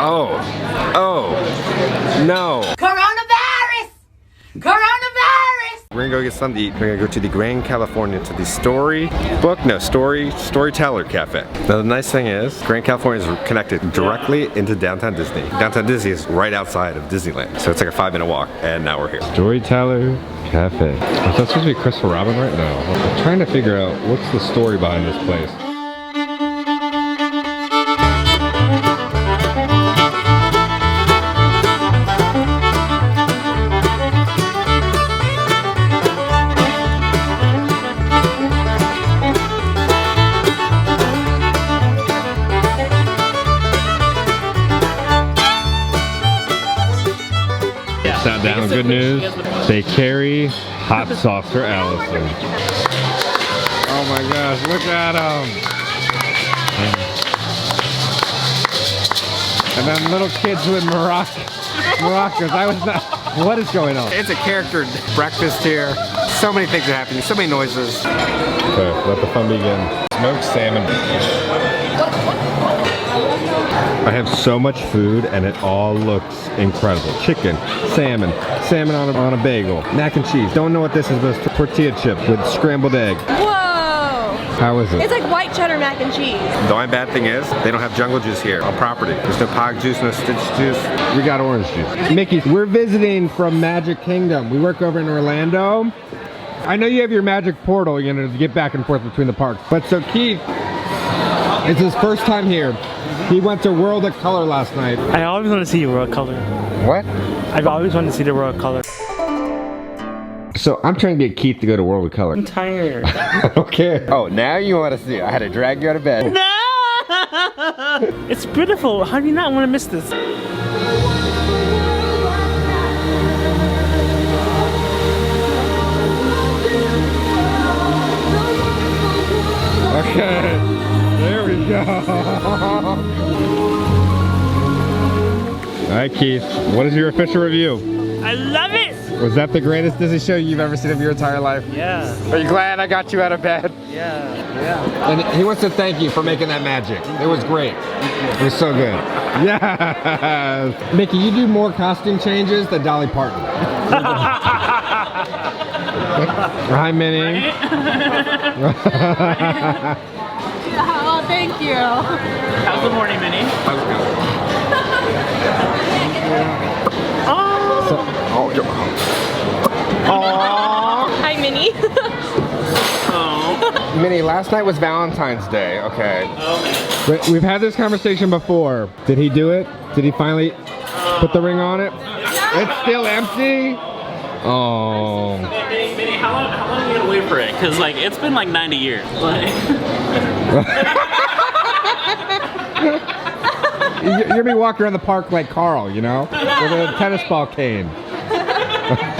Oh. Oh. No. Coronavirus! Coronavirus! We're gonna go get something to eat. We're gonna go to the Grand Californian to the Storyteller Cafe. Now the nice thing is, Grand California is connected directly into downtown Disney. Downtown Disney is right outside of Disneyland, so it's like a 5-minute walk, and now we're here. Storyteller Cafe. Is that supposed to be Christopher Robin right now? I'm trying to figure out what's the story behind this place. Sat down, good news. They carry hot sauce for Allison. Oh my gosh, look at them. And then little kids with maracas. I was not, what is going on? It's a character breakfast here. So many things are happening, so many noises. Okay, let the fun begin. Smoked salmon. I have so much food and it all looks incredible. Chicken, salmon on a bagel, mac and cheese. Don't know what this is, but it's tortilla chip with scrambled egg. Whoa! How is it? It's like white cheddar mac and cheese. The only bad thing is, they don't have jungle juice here on property. There's no pog juice, no stitch juice. We got orange juice. Mickey, we're visiting from Magic Kingdom. We work over in Orlando. I know you have your magic portal, you know, to get back and forth between the parks. But so Keith, it's his first time here. He went to World of Color last night. I always want to see World of Color. What? I've always wanted to see the World of Color. So I'm trying to get Keith to go to World of Color. I'm tired. Okay. Oh, now you want to see it. I had to drag you out of bed. No! It's beautiful. How do you not want to miss this? Okay. There we go. All right, Keith. What is your official review? I love it! Was that the greatest Disney show you've ever seen of your entire life? Yeah. Are you glad I got you out of bed? Yeah. Yeah. And he wants to thank you for making that magic. It was great. It was so good. Yes. Mickey, you do more costume changes than Dolly Parton. Hi, Minnie. Oh, thank you. How's the morning, Minnie? Hi, Minnie. Minnie, last night was Valentine's Day, okay. We've had this conversation before. Did he do it? Did he finally put the ring on it? It's still empty? Oh. Minnie, how long are you gonna wait for it? Cause like it's been like 90 years. Like. You're gonna be walking around the park like Carl, you know, with a tennis ball cane.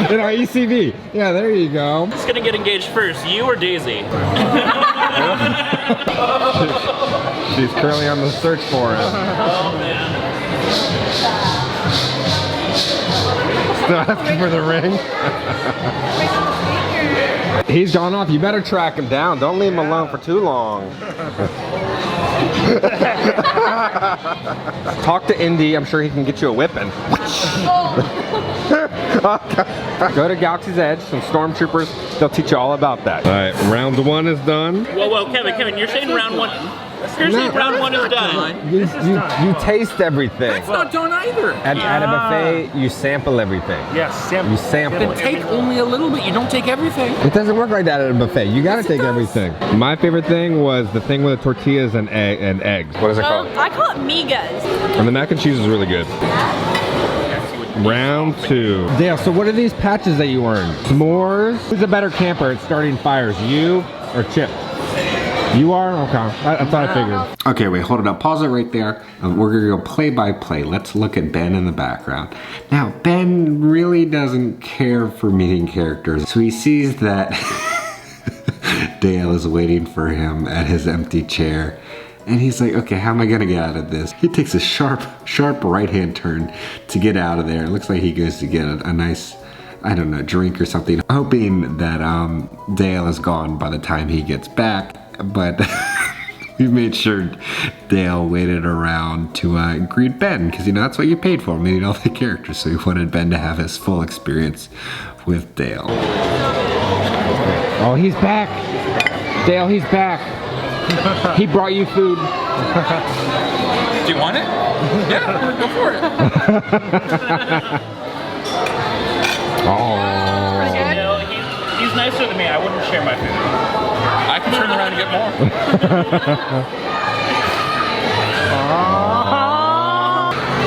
You know, ECV. Yeah, there you go. Who's gonna get engaged first, you or Daisy? She's currently on the search for it. Oh man. Still asking for the ring. He's gone off. You better track him down. Don't leave him alone for too long. Talk to Indy. I'm sure he can get you a whipping. Go to Galaxy's Edge, some stormtroopers. They'll teach you all about that. All right, round one is done. Whoa, Kevin, you're saying round one? You're saying round one is done? You taste everything. That's not done either. At a buffet, you sample everything. Yes, sample. You sample Then it. take only a little bit. You don't take everything. It doesn't work like that at a buffet. You gotta take everything. My favorite thing was the thing with the tortillas and eggs. What is it called? I call it migas. And the mac and cheese is really good. Round two. Dale, so what are these patches that you earned? S'mores? Who's a better camper at starting fires, you or Chip? You are? Okay. I thought I figured. Okay, wait, hold it up. Pause it right there. We're gonna go play by play. Let's look at Ben in the background. Now, Ben really doesn't care for meeting characters. So he sees that Dale is waiting for him at his empty chair. And he's like, okay, how am I gonna get out of this? He takes a sharp right-hand turn to get out of there. It looks like he goes to get a nice, I don't know, drink or something, hoping that Dale is gone by the time he gets back. But We made sure Dale waited around to greet Ben, because you know that's what you paid for, meeting all the characters. So we wanted Ben to have his full experience with Dale. Oh, he's back! Dale, he's back! He brought you food. Do you want it? Yeah, go for it. Oh. You know, he's nicer than me. I wouldn't share my food. I can turn around and get more.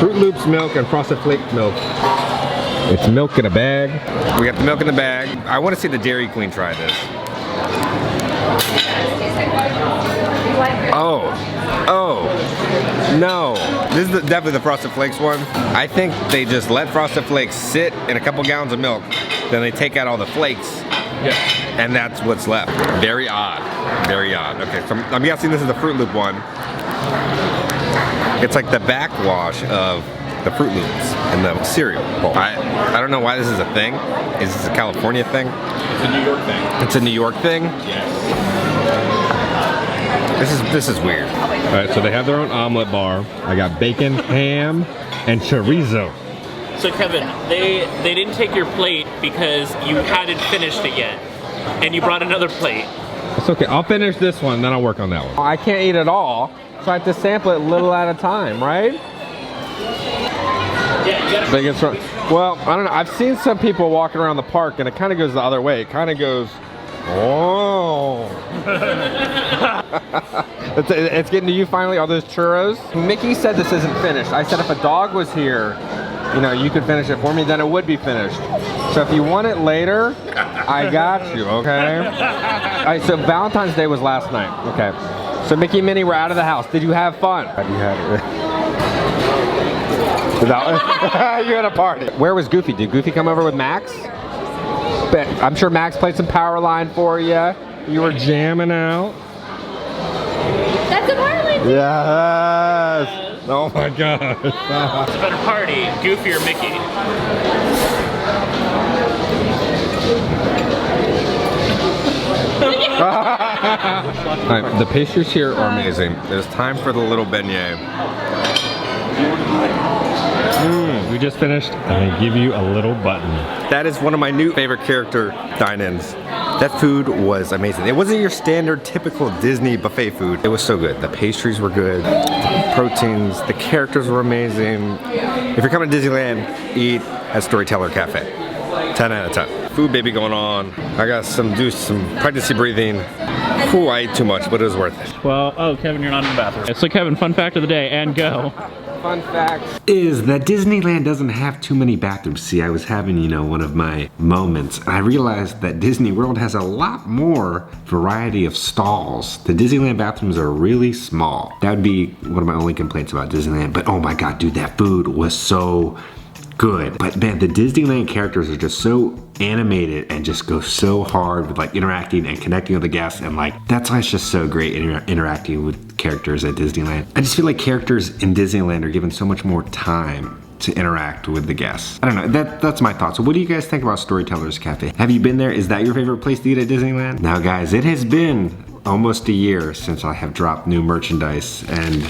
Fruit Loops milk and Frosted Flakes milk. It's milk in a bag. We got the milk in the bag. I want to see the Dairy Queen try this. Oh, no. This is definitely the Frosted Flakes one. I think they just let Frosted Flakes sit in a couple gallons of milk, then they take out all the flakes, and that's what's left. Very odd, very odd. Okay, so I'm guessing this is the Fruit Loop one. It's like the backwash of the Fruit Loops in the cereal bowl. I don't know why this is a thing. Is this a California thing? It's a New York thing. It's a New York thing? Yes. This is weird. All right, so they have their own omelet bar. I got bacon, ham, and chorizo. So Kevin, they didn't take your plate because you hadn't finished it yet, and you brought another plate. It's okay, I'll finish this one, then I'll work on that one. I can't eat it all, so I have to sample it a little at a time, right? Yeah, you gotta. Well, I don't know. I've seen some people walking around the park, and it kind of goes the other way. It kind of goes, oh. It's getting to you finally, all those churros. Mickey said this isn't finished. I said if a dog was here, you know, you could finish it for me, then it would be finished. So if you want it later, I got you, okay? All right, so Valentine's Day was last night. Okay. So Mickey and Minnie were out of the house. Did you have fun? You had it. You had a party. Where was Goofy? Did Goofy come over with Max? I'm sure Max played some Powerline for you. You were jamming out. That's a Powerline. Yes. Oh my gosh. It's a better party, Goofy or Mickey. Alright, the pastries here are amazing. It's time for the little beignet. We just finished, and they give you a little button. That is one of my new favorite character dine-ins. That food was amazing. It wasn't your standard, typical Disney buffet food. It was so good. The pastries were good, the proteins, the characters were amazing. If you're coming to Disneyland, eat at Storyteller Cafe. 10 out of 10. Food baby going on. I got some pregnancy breathing. Ooh, I ate too much, but it was worth it. Well, oh, Kevin, you're not in the bathroom. So Kevin, fun fact of the day, and go. Fun fact is that Disneyland doesn't have too many bathrooms. See, I was having, you know, one of my moments, and I realized that Disney World has a lot more variety of stalls. The Disneyland bathrooms are really small. That would be one of my only complaints about Disneyland, but oh my god, dude, that food was so good. But man, the Disneyland characters are just so animated and just go so hard with like interacting and connecting with the guests, and like that's why it's just so great interacting with characters at Disneyland. I just feel like characters in Disneyland are given so much more time to interact with the guests. I don't know, that's my thoughts. So what do you guys think about Storytellers Cafe? Have you been there? Is that your favorite place to eat at Disneyland? Now guys, it has been almost a year since I have dropped new merchandise, and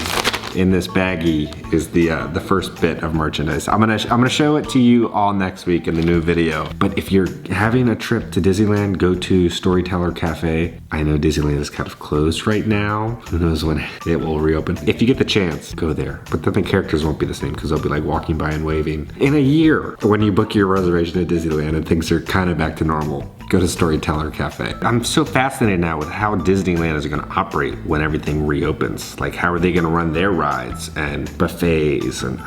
in this baggie is the first bit of merchandise. I'm gonna show it to you all next week in the new video. But if you're having a trip to Disneyland, go to Storyteller Cafe. I know Disneyland is kind of closed right now. Who knows when it will reopen. If you get the chance, go there. But then the characters won't be the same because they'll be like walking by and waving. In a year, when you book your reservation at Disneyland and things are kind of back to normal, go to Storyteller Cafe. I'm so fascinated now with how Disneyland is gonna operate when everything reopens. Like, how are they gonna run their rides and buffets? And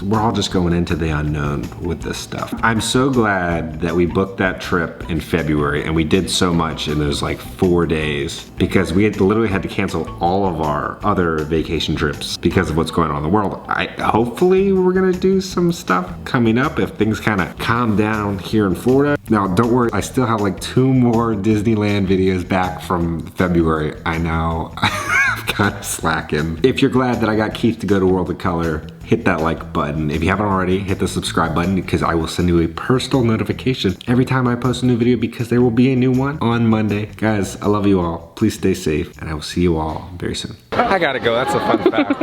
we're all just going into the unknown with this stuff. I'm so glad that we booked that trip in February, and we did so much in those like 4 days, because we literally had to cancel all of our other vacation trips because of what's going on in the world. Hopefully we're gonna do some stuff coming up if things kind of calm down here in Florida. Now, don't worry, I still have like 2 more Disneyland videos back from February. I know. I'm kind of slacking. If you're glad that I got Keith to go to World of Color, hit that like button. If you haven't already, hit the subscribe button because I will send you a personal notification every time I post a new video because there will be a new one on Monday. Guys, I love you all. Please stay safe and I will see you all very soon. I gotta go, that's a fun fact.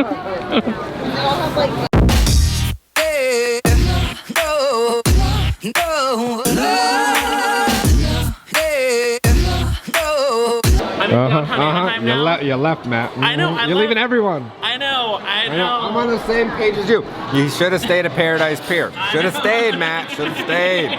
You left, Matt. I know. You're leaving everyone. I know. I'm on the same page as you. You should have stayed at Paradise Pier. Should have stayed, Matt. Should have stayed.